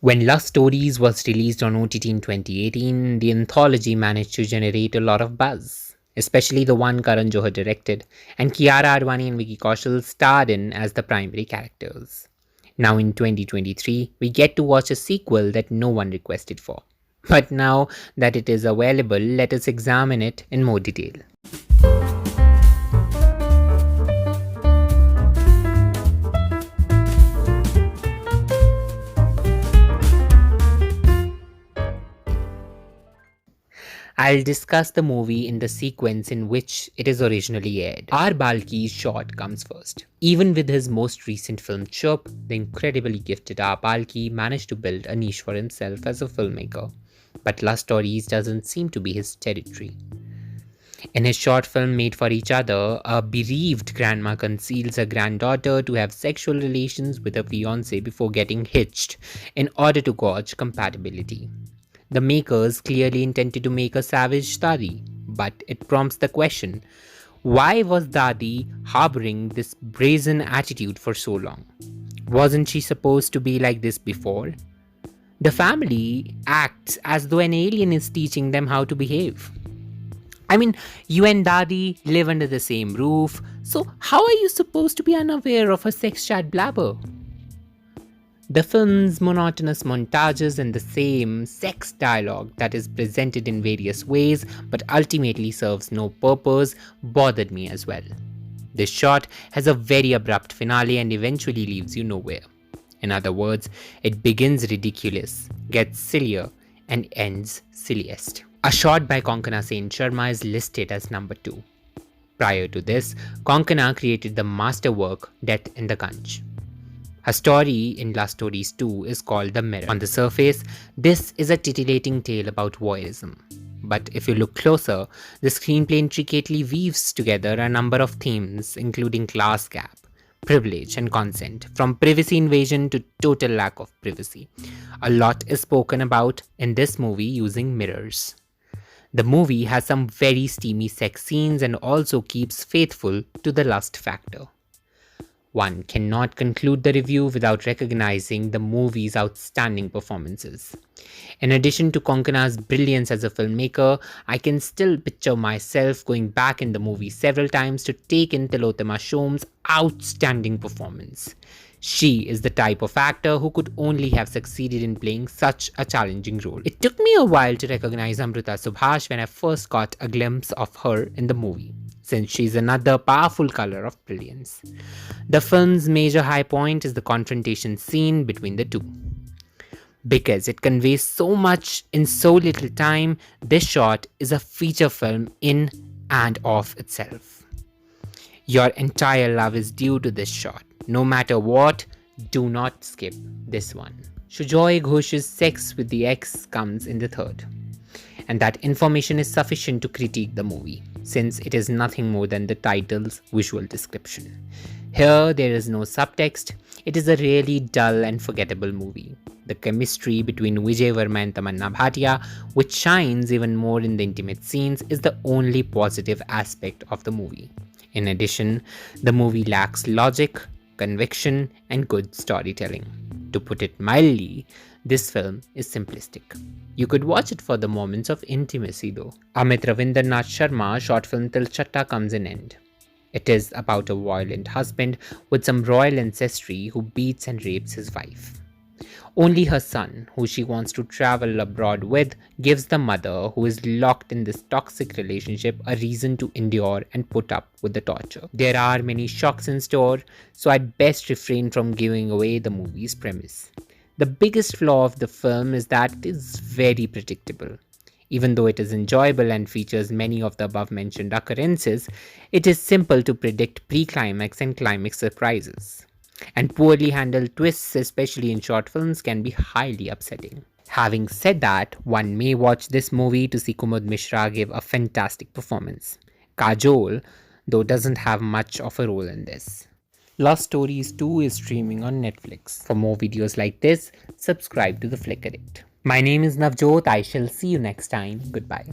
When Love Stories was released on OTT in 2018, the anthology managed to generate a lot of buzz, especially the one Karan Johar directed, and Kiara Advani and Vicky Kaushal starred in as the primary characters. Now in 2023, we get to watch a sequel that no one requested for. But now that it is available, let us examine it in more detail. I'll discuss the movie in the sequence in which it is originally aired. R. Balki's shot comes first. Even with his most recent film Chup, the incredibly gifted R. Balki managed to build a niche for himself as a filmmaker. But Love Stories doesn't seem to be his territory. In his short film Made for Each Other, a bereaved grandma conceals her granddaughter to have sexual relations with her fiancé before getting hitched in order to gauge compatibility. The makers clearly intended to make a savage Dadi, but it prompts the question, why was Dadi harboring this brazen attitude for so long? Wasn't she supposed to be like this before? The family acts as though an alien is teaching them how to behave. I mean, you and Dadi live under the same roof, so how are you supposed to be unaware of her sex chat blabber? The film's monotonous montages and the same sex dialogue that is presented in various ways but ultimately serves no purpose bothered me as well. This shot has a very abrupt finale and eventually leaves you nowhere. In other words, it begins ridiculous, gets sillier, and ends silliest. A shot by Konkana Sen Sharma is listed as number 2. Prior to this, Konkana created the masterwork Death in the Ganj. Her story in Love Stories 2 is called The Mirror. On the surface, this is a titillating tale about voyeurism. But if you look closer, the screenplay intricately weaves together a number of themes, including class gap, privilege, and consent, from privacy invasion to total lack of privacy. A lot is spoken about in this movie using mirrors. The movie has some very steamy sex scenes and also keeps faithful to the lust factor. One cannot conclude the review without recognizing the movie's outstanding performances. In addition to Konkana's brilliance as a filmmaker, I can still picture myself going back in the movie several times to take in Tilotama Shom's outstanding performance. She is the type of actor who could only have succeeded in playing such a challenging role. It took me a while to recognize Amrita Subhash when I first got a glimpse of her in the movie, since she's another powerful color of brilliance. The film's major high point is the confrontation scene between the two. Because it conveys so much in so little time, this shot is a feature film in and of itself. Your entire love is due to this shot. No matter what, do not skip this one. Sujoy Ghosh's sex with the ex comes in the third. And that information is sufficient to critique the movie, since it is nothing more than the title's visual description. Here, there is no subtext. It is a really dull and forgettable movie. The chemistry between Vijay Verma and Tamanna Bhatia, which shines even more in the intimate scenes, is the only positive aspect of the movie. In addition, the movie lacks logic, conviction, and good storytelling. To put it mildly, this film is simplistic. You could watch it for the moments of intimacy though. Amit Ravindranath Sharma's short film Til Chatta comes in end. It is about a violent husband with some royal ancestry who beats and rapes his wife. Only her son, who she wants to travel abroad with, gives the mother, who is locked in this toxic relationship, a reason to endure and put up with the torture. There are many shocks in store, so I'd best refrain from giving away the movie's premise. The biggest flaw of the film is that it is very predictable. Even though it is enjoyable and features many of the above-mentioned occurrences, it is simple to predict pre-climax and climax surprises. And poorly handled twists, especially in short films, can be highly upsetting. Having said that, one may watch this movie to see Kumud Mishra give a fantastic performance. Kajol, though, doesn't have much of a role in this. Love Stories 2 is streaming on Netflix. For more videos like this, subscribe to the Flick Addict. My name is Navjot. I shall see you next time. Goodbye.